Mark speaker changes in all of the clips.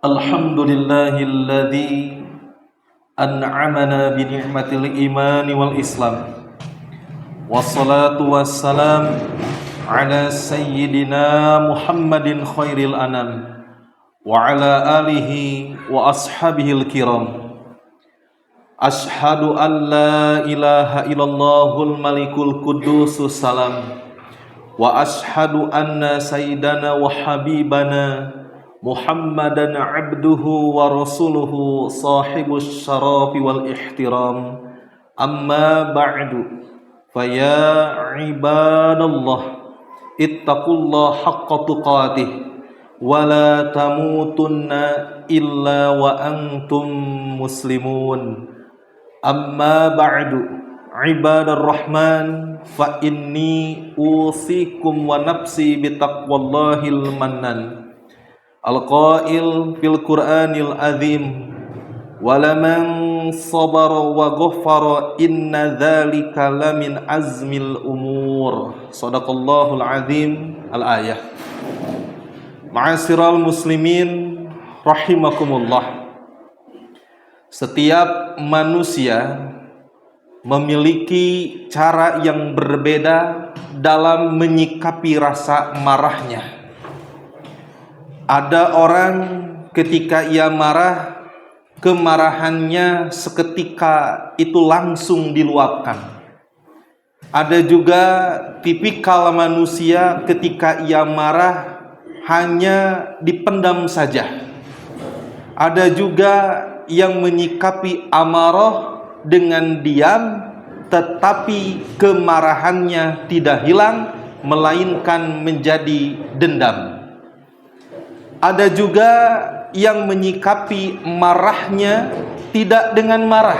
Speaker 1: Alhamdulillahilladzi an'amana bi ni'matil iman wal islam. Wassalatu wassalam ala sayyidina Muhammadin khairil anam wa ala alihi wa ashabihil kiram. Ashhadu an la ilaha illallahul malikul qudusus salam wa ashhadu anna sayyidana wa habibana Muhammadan abduhu wa rasuluhu sahibus syarafi wal ihtiram. Amma ba'du, faya ibadallah ittaqullaha haqqa tuqatih wa la tamutunna illa wa antum muslimun. Amma ba'du, ibadar rahman, fa inni usikum wa nafsi bitaqwallahil mannan. Al-qail fil Qur'anil azim, walaman sabara wa ghafara inna dzalika lamin azmil umur. Shadaqallahul azim. Al-ayah. Ma'asyiral muslimin rahimakumullah. Setiap manusia memiliki cara yang berbeda dalam menyikapi rasa marahnya. Ada orang ketika ia marah, kemarahannya seketika itu langsung diluapkan. Ada juga tipikal manusia ketika ia marah hanya dipendam saja. Ada juga yang menyikapi amarah dengan diam, tetapi kemarahannya tidak hilang, melainkan menjadi dendam. Ada juga yang menyikapi marahnya tidak dengan marah,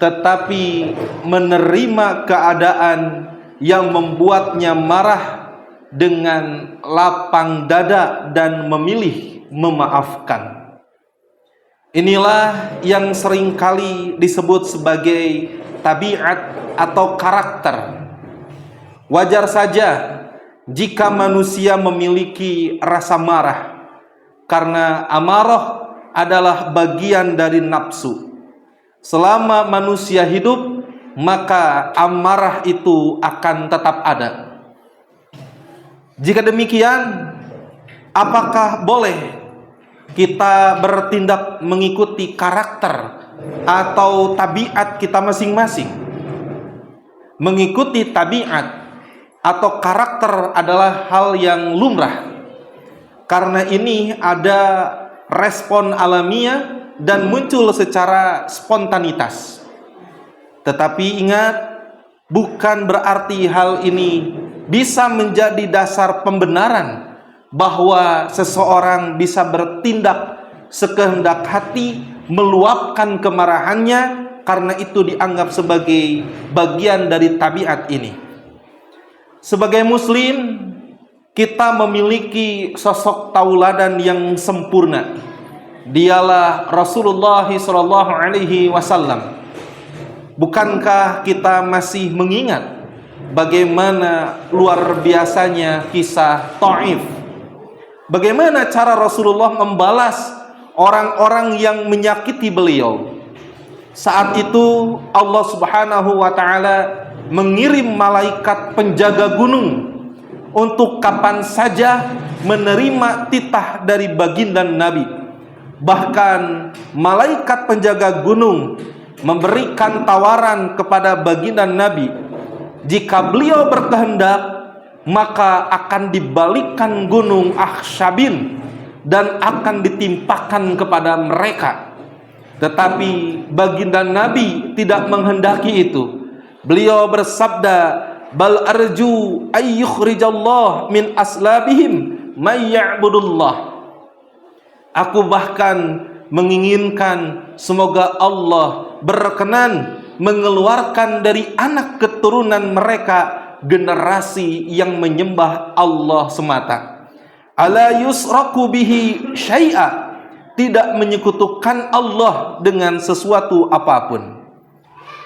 Speaker 1: tetapi menerima keadaan yang membuatnya marah dengan lapang dada dan memilih memaafkan. Inilah yang seringkali disebut sebagai tabiat atau karakter. Wajar saja jika manusia memiliki rasa marah, karena amarah adalah bagian dari nafsu. Selama manusia hidup, maka amarah itu akan tetap ada. Jika demikian, apakah boleh kita bertindak mengikuti karakter atau tabiat kita masing-masing? Mengikuti tabiat atau karakter adalah hal yang lumrah, karena ini ada respon alamiah dan muncul secara spontanitas. Tetapi ingat, bukan berarti hal ini bisa menjadi dasar pembenaran bahwa seseorang bisa bertindak sekehendak hati, meluapkan kemarahannya, karena itu dianggap sebagai bagian dari tabiat ini. Sebagai muslim, kita memiliki sosok tauladan yang sempurna. Dialah Rasulullah SAW. Bukankah kita masih mengingat bagaimana luar biasanya kisah Taif? Bagaimana cara Rasulullah membalas orang-orang yang menyakiti beliau? Saat itu Allah Subhanahu wa ta'ala mengirim malaikat penjaga gunung untuk kapan saja menerima titah dari baginda Nabi. Bahkan malaikat penjaga gunung memberikan tawaran kepada baginda Nabi, jika beliau berkehendak maka akan dibalikkan gunung Akhshabin dan akan ditimpakan kepada mereka. Tetapi baginda Nabi tidak menghendaki itu. Beliau bersabda, bal arju ayyukhrijallah min aslabihim may ya'budullah. Aku bahkan menginginkan semoga Allah berkenan mengeluarkan dari anak keturunan mereka generasi yang menyembah Allah semata. Ala yusraku bihi syai'a, tidak menyekutukan Allah dengan sesuatu apapun.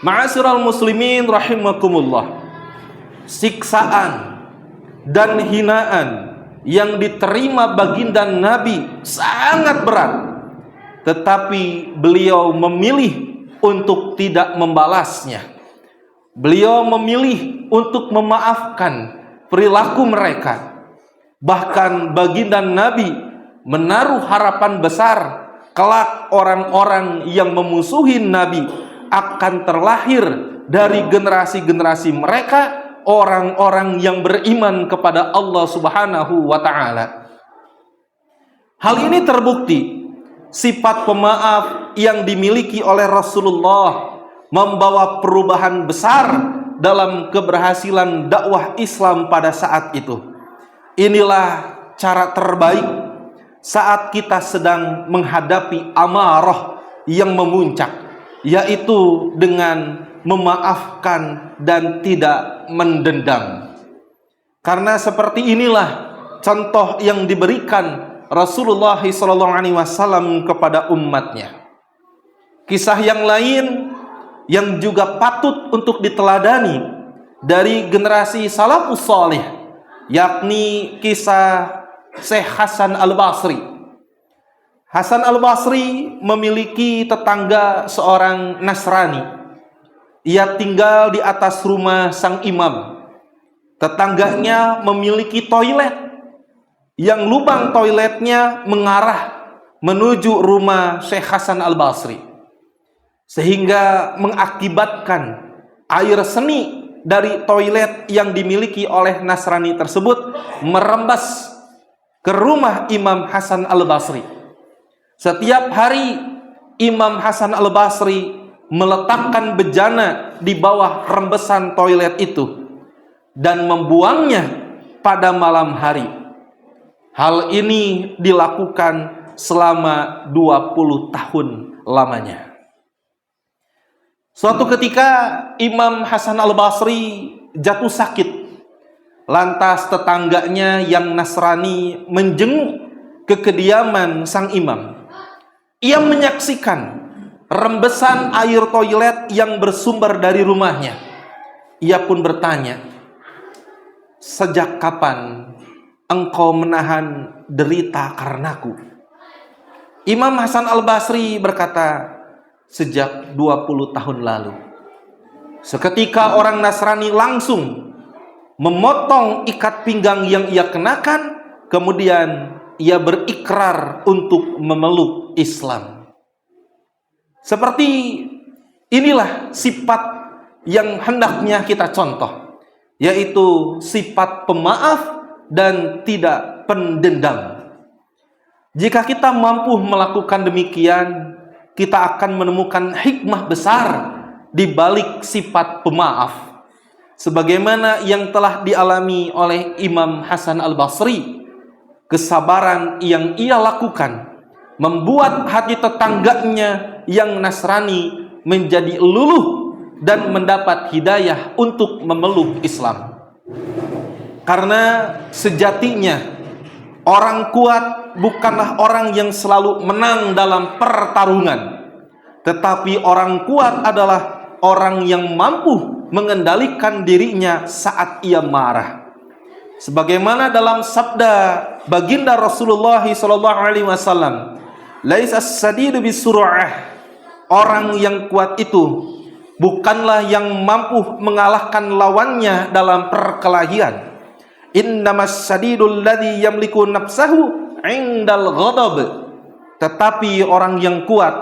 Speaker 1: Ma'asyiral muslimin rahimakumullah. Siksaan dan hinaan yang diterima baginda Nabi sangat berat, tetapi beliau memilih untuk tidak membalasnya. Beliau memilih untuk memaafkan perilaku mereka. Bahkan baginda Nabi menaruh harapan besar kelak orang-orang yang memusuhi Nabi akan terlahir dari generasi-generasi mereka orang-orang yang beriman kepada Allah Subhanahu wa ta'ala. Hal ini terbukti sifat pemaaf yang dimiliki oleh Rasulullah membawa perubahan besar dalam keberhasilan dakwah Islam pada saat itu. Inilah cara terbaik saat kita sedang menghadapi amarah yang memuncak, yaitu dengan memaafkan dan tidak mendendam. Karena seperti inilah contoh yang diberikan Rasulullah SAW kepada umatnya. Kisah yang lain yang juga patut untuk diteladani dari generasi salafus salih, yakni kisah Syekh Hasan Al-Basri. Hasan Al-Basri memiliki tetangga seorang Nasrani. Ia tinggal di atas rumah sang imam. Tetangganya memiliki toilet yang lubang toiletnya mengarah menuju rumah Syekh Hasan Al-Basri, sehingga mengakibatkan air seni dari toilet yang dimiliki oleh Nasrani tersebut merembes ke rumah Imam Hasan Al-Basri. Setiap hari Imam Hasan Al-Basri meletakkan bejana di bawah rembesan toilet itu dan membuangnya pada malam hari. Hal ini dilakukan selama 20 tahun lamanya. Suatu ketika Imam Hasan Al-Basri jatuh sakit. Lantas tetangganya yang Nasrani menjenguk ke kediaman sang imam. Ia menyaksikan rembesan air toilet yang bersumber dari rumahnya. Ia pun bertanya, "Sejak kapan engkau menahan derita karenaku?" Imam Hasan Al-Basri berkata, "Sejak 20 tahun lalu." Seketika orang Nasrani langsung memotong ikat pinggang yang ia kenakan, kemudian ia berikrar untuk memeluk Islam. Seperti inilah sifat yang hendaknya kita contoh, yaitu sifat pemaaf dan tidak pendendam. Jika kita mampu melakukan demikian, kita akan menemukan hikmah besar di balik sifat pemaaf, sebagaimana yang telah dialami oleh Imam Hasan Al-Basri. Kesabaran yang ia lakukan membuat hati tetangganya yang Nasrani menjadi luluh dan mendapat hidayah untuk memeluk Islam. Karena sejatinya orang kuat bukanlah orang yang selalu menang dalam pertarungan, tetapi orang kuat adalah orang yang mampu mengendalikan dirinya saat ia marah. Sebagaimana dalam sabda baginda Rasulullah SAW, "Laisas sadidu bisur'ah." Orang yang kuat itu bukanlah yang mampu mengalahkan lawannya dalam perkelahian. Innamas sadidul ladzi yamliku nafsahu 'indal ghadab. Tetapi orang yang kuat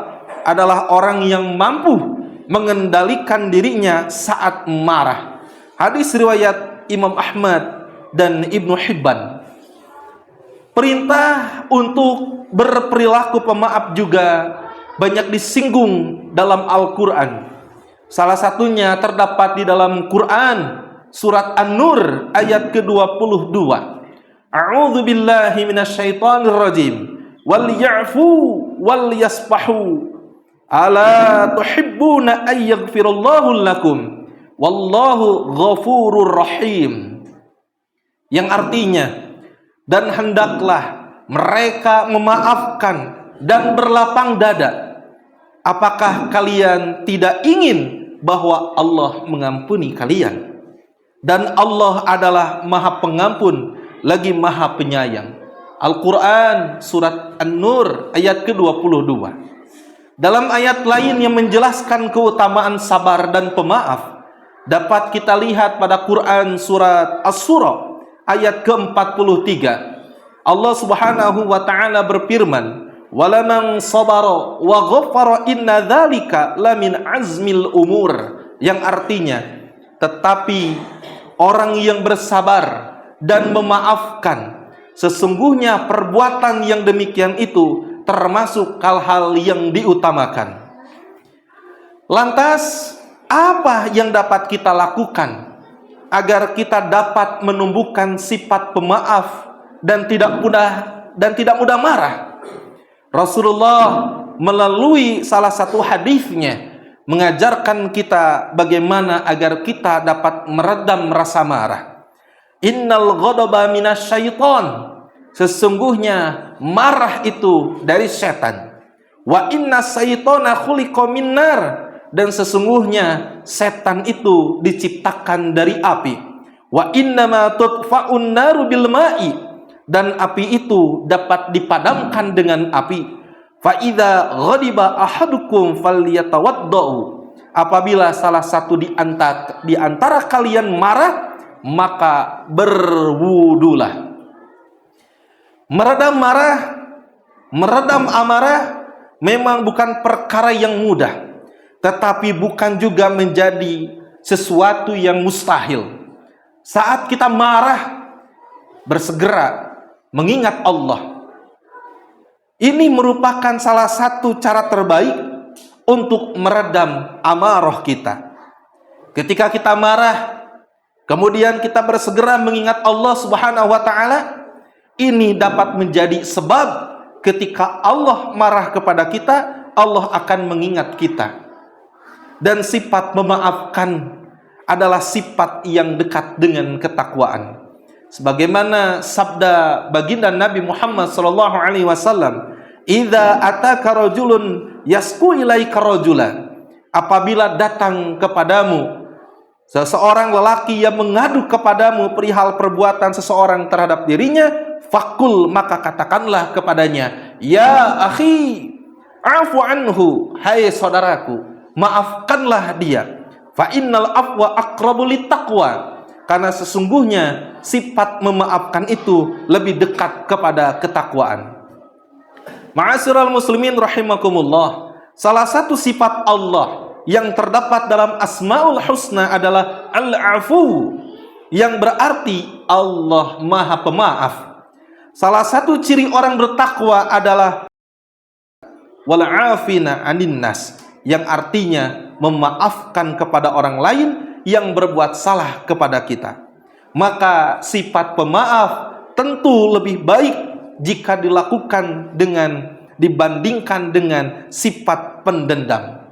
Speaker 1: adalah orang yang mampu mengendalikan dirinya saat marah. Hadis riwayat Imam Ahmad dan Ibnu Hibban. Perintah untuk berperilaku pemaaf juga banyak disinggung dalam Al-Quran. Salah satunya terdapat di dalam Quran surat An-Nur ayat ke-22. A'udzu billahi minasyaitonir rajim. Wal ya'fu wal yasfahu. Ala tuhibbuna ay yaghfirallahu lakum. Wallahu ghafurur rahim. Yang artinya, dan hendaklah mereka memaafkan dan berlapang dada. Apakah kalian tidak ingin bahwa Allah mengampuni kalian? Dan Allah adalah Maha Pengampun lagi Maha Penyayang. Al-Quran surat An-Nur ayat ke-22. Dalam ayat lain yang menjelaskan keutamaan sabar dan pemaaf, dapat kita lihat pada Quran surat As-Surah ayat ke-43. Allah Subhanahu wa taala berfirman, "Walaman sabara wa ghaffara inna dzalika lamin azmil umur." Yang artinya, tetapi orang yang bersabar dan memaafkan, sesungguhnya perbuatan yang demikian itu termasuk hal-hal yang diutamakan. Lantas, apa yang dapat kita lakukan agar kita dapat menumbuhkan sifat pemaaf dan tidak mudah marah? Rasulullah melalui salah satu hadisnya mengajarkan kita bagaimana agar kita dapat meredam rasa marah. Innal ghadaba minasyaiton. Sesungguhnya marah itu dari setan. Wa inna syaitona khuliqa min nar. Dan sesungguhnya setan itu diciptakan dari api. Wa innama tudfa'un naru bil ma'i. Dan api itu dapat dipadamkan dengan api. Fa idza ghadiba ahadukum falyatawaddau. Apabila salah satu di antara kalian marah, maka berwudulah. Meredam marah, meredam amarah memang bukan perkara yang mudah, tetapi bukan juga menjadi sesuatu yang mustahil. Saat kita marah, bersegera mengingat Allah. Ini merupakan salah satu cara terbaik untuk meredam amarah kita. Ketika kita marah, kemudian kita bersegera mengingat Allah Subhanahu wa taala, ini dapat menjadi sebab ketika Allah marah kepada kita, Allah akan mengingat kita. Dan sifat memaafkan adalah sifat yang dekat dengan ketakwaan. Sebagaimana sabda baginda Nabi Muhammad sallallahu alaihi wasallam, "Idza ataka rajulun yasku ilaika rajulan." Apabila datang kepadamu seseorang lelaki yang mengadu kepadamu perihal perbuatan seseorang terhadap dirinya, fakul, maka katakanlah kepadanya, "Ya akhi, afu anhu." Hai saudaraku, maafkanlah dia. Fa innal afwa aqrabu littaqwa. Karena sesungguhnya sifat memaafkan itu lebih dekat kepada ketakwaan. Ma'asyiral muslimin rahimakumullah, salah satu sifat Allah yang terdapat dalam Asmaul Husna adalah Al-Afu, yang berarti Allah Maha Pemaaf. Salah satu ciri orang bertakwa adalah wal'afina 'anin nas, yang artinya memaafkan kepada orang lain yang berbuat salah kepada kita. Maka sifat pemaaf tentu lebih baik jika dilakukan dibandingkan dengan sifat pendendam.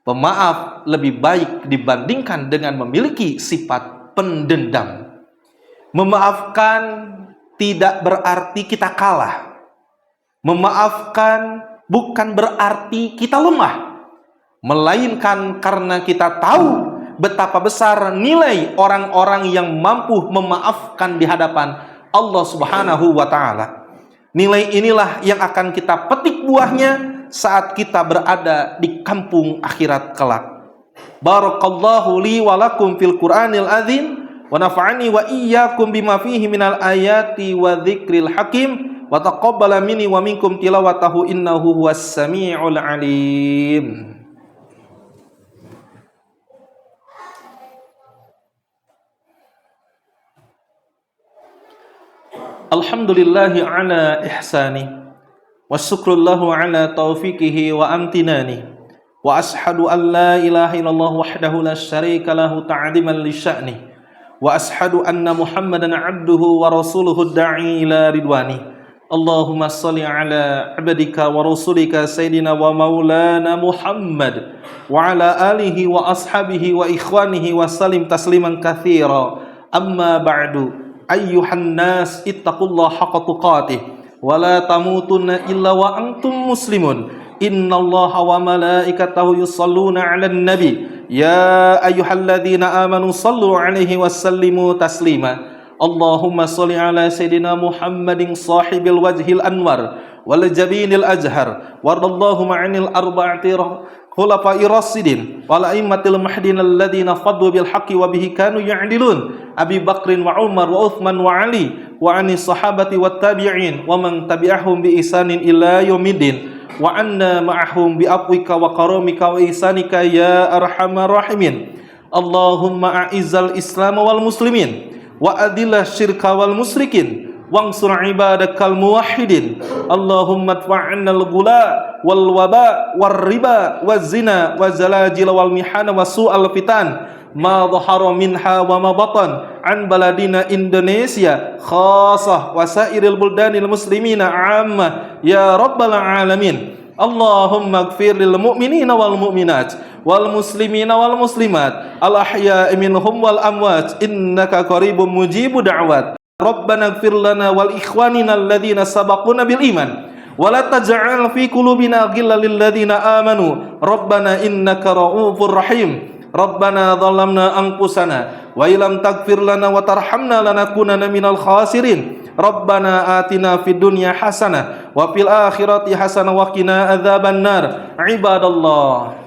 Speaker 1: Pemaaf lebih baik dibandingkan dengan memiliki sifat pendendam. Memaafkan tidak berarti kita kalah. Memaafkan bukan berarti kita lemah, melainkan karena kita tahu betapa besar nilai orang-orang yang mampu memaafkan di hadapan Allah Subhanahu wa taala. Nilai inilah yang akan kita petik buahnya saat kita berada di kampung akhirat kelak. Barakallahu li wa lakum fil Qur'anil azim wa nafa'ani wa iyyakum bima fihi minal ayati wa dzikril hakim wa taqabbala minni wa minkum tilawatahu innahu huwas samiul alim. Alhamdulillahi ala ihsani wa syukrullahu ala taufiqihi wa amtinani wa ashhadu an la ilaha illallah wahdahu la syarika lahu ta'diman li sya'ni wa ashhadu anna Muhammadan abduhu wa rasuluhu da'i ila ridwani. Allahumma salli ala abdika wa rasulika sayyidina wa maulana Muhammad wa ala alihi wa ashabihi wa ikhwanihi wa salim tasliman katsira. Amma ba'du. Ayyuhan nas ittaqullaha haqqa tuqatih wa la tamutunna illa wa antum muslimun. Innallaha wa malaikatahu yusalluna 'alan nabi ya ayyuhalladzina amanu sallu 'alaihi wa sallimu taslima. Allahumma sholli ala sayyidina Muhammadin sahibil wajhil anwar wal jabinil azhar warallahu ma'anil arba'ati khulafai rasidin wal aimmatil mahdin alladziina faddu bil haqqi wa bihi kanu ya'dilun Abi Bakrin wa Umar wa Uthman wa Ali wa anis sahabati wat tabi'in wa man tabi'ahum bi ihsanin ila yaumiddin wa anna ma'ahum bi afwika wa karamika wa ihsanika ya arhamar rahimin. Allahumma a'izzal islam wal muslimin wa adillah syirka wal musyrikin wansur ibadakal muwahhidin. Allahumma adfa'annal gula wal waba war riba waz zina waz zalajil wal mihana wasu'al fitan ma dhahara minha wa ma batan an baladina Indonesia khassah wa sairil buldanil muslimina amma ya rabbal alamin. Allahumma ighfir lil mu'minina wal mu'minat wal muslimina wal muslimat al ahya'i minhum wal amwat innaka qaribun mujibud da'wat. Rabbana ighfir lana wal ikhwanina alladhina sabaquna bil iman wa la taj'al fi qulubina ghillan lil ladzina amanu rabbana innaka ra'ufur rahim. Rabbana dhalamna anfusana wa illam taghfir lana wa tarhamna lanakunanna minal khasirin. Rabbana atina fid dunya hasanah wa fil akhirati hasanah wa qina adzabannar. Ibadallah,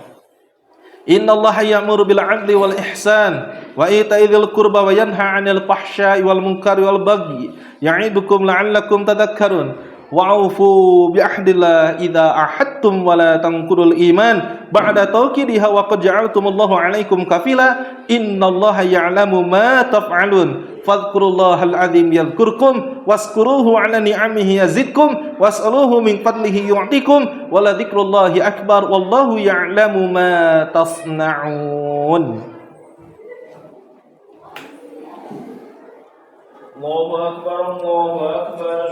Speaker 1: innallaha ya'muru bil 'adli wal ihsan wa ita'i dzil qurba wa yanha 'anil fahsya'i wal munkari wal bagyi ya'idukum la'allakum tadhakkarun. Wa'ufu bi ahdillah idza ahadtum wa la tanqudul iman ba'da tawkidiha wa qad ja'altumullahu 'alaikum kafila innallaha ya'lamu ma taf'alun fadhkurullahal 'azim yadhkurkum waskuruhu 'ala ni'amihi yazidkum was'aluhu min fadlihi yu'tikum wa la dzikrullahi akbar wallahu ya'lamu ma tasna'un.
Speaker 2: Allahu akbar,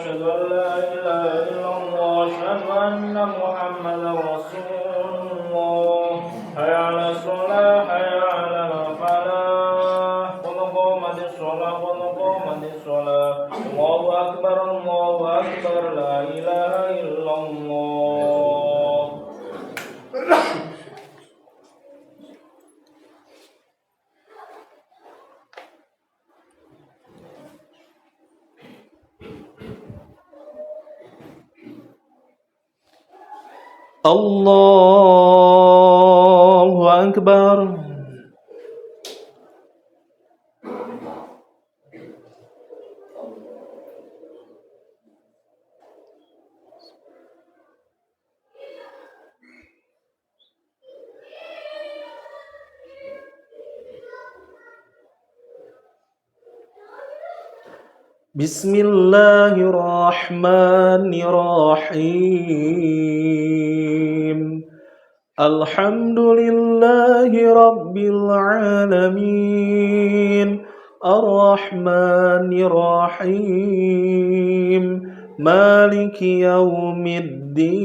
Speaker 2: asyhadu an la ilaha illallah, asyhadu anna Muhammadar Rasulullah. Hayya 'alas shalah, hayya 'alal falah. Qad qamatis shalah, qad qamatis shalah. Allahu akbar, la ilaha illallah.
Speaker 1: Allahu akbar. Bismillahirrahmanirrahim. Alhamdulillahi rabbil alamin. Ar-Rahmanir-Rahim. Maliki yaumiddin.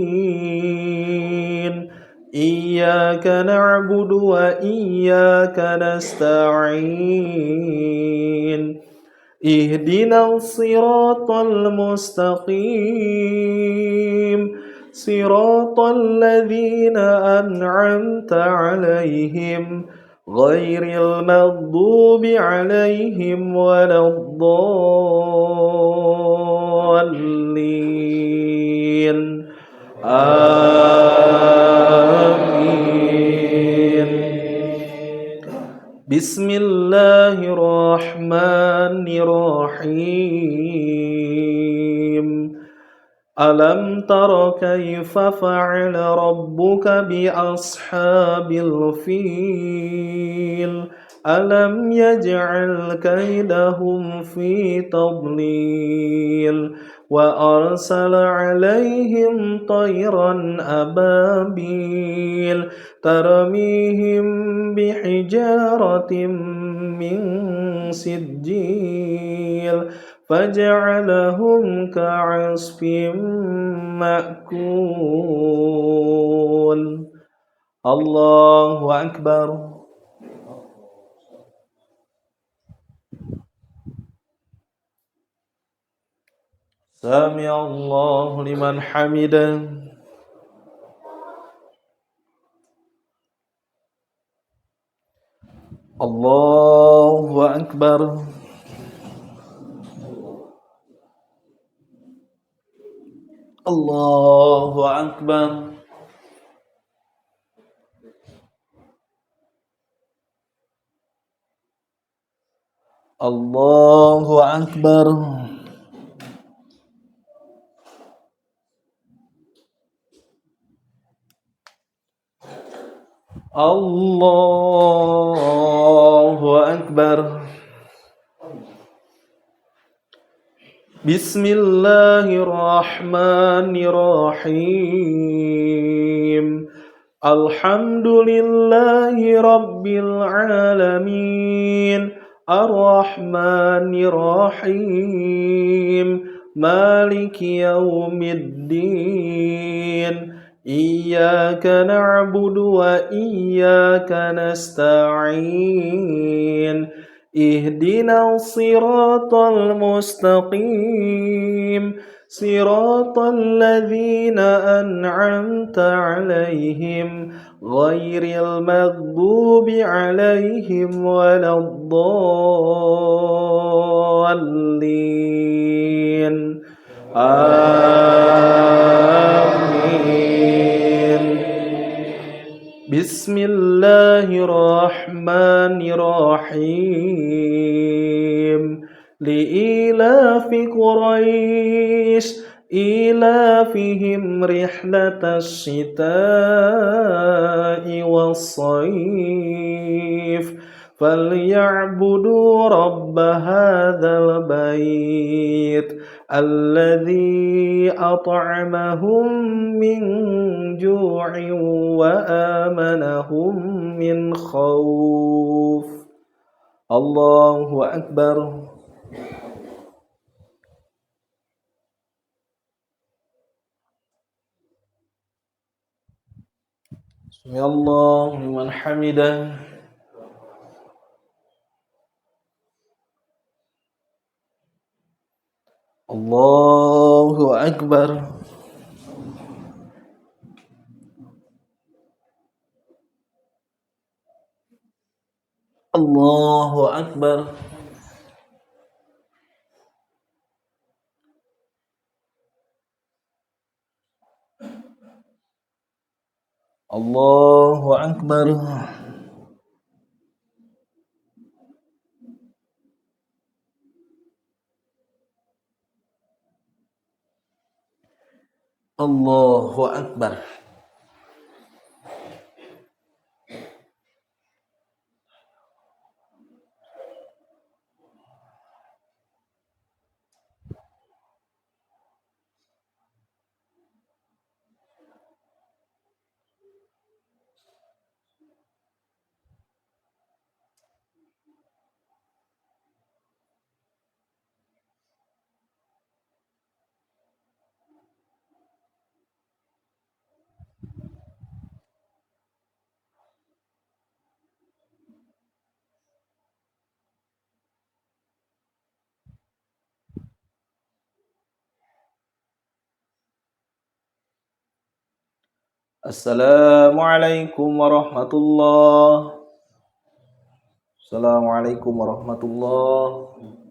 Speaker 1: Iyyaka na'budu wa iyyaka nasta'in. Ihdinas siratal mustaqim. Siratal ladzina an'amta 'alaihim ghairil maghdubi 'alaihim waladdallin. Amin. Bismillahirrahmanirrahim. Alam tara kaifa fa'ala rabbuka bi ashabil fil. Alam yaj'al kaidahum fi tadlil. Wa arsala 'alaihim tayran ababil tarmihim bihijaratin min sijil faj'alahum ka'asfin ma'kul. Allahu akbar. Sami Allahu liman hamidah. Allahu akbar. Allahu Akbar. Allahu Akbar. Allahu Akbar. Bismillahirrahmanirrahim. Alhamdulillahi Rabbil Alamin. Ar-Rahmanir-Rahim. Maliki Yawmiddin. Iyyaka na'budu wa iyyaka nasta'in. Ihdina siratal mustaqim. Siratal ladzina an'amta 'alaihim ghairil maghdubi 'alaihim waladdallin. Amin. Bismillahirrahmanirrahim. Li'ilafi Quraisy ilafihim rihlatas syita'i was-sayf falyabudu rabb hadzal bait alladzi at'amahum min ju'in wa amanahum min khauf. Allahu Akbar. Sami Allahu liman hamidah. Allahu Akbar. Allahu Akbar. Allahu Akbar. Allahu Akbar. Assalamualaikum warahmatullahi. Assalamualaikum warahmatullahi.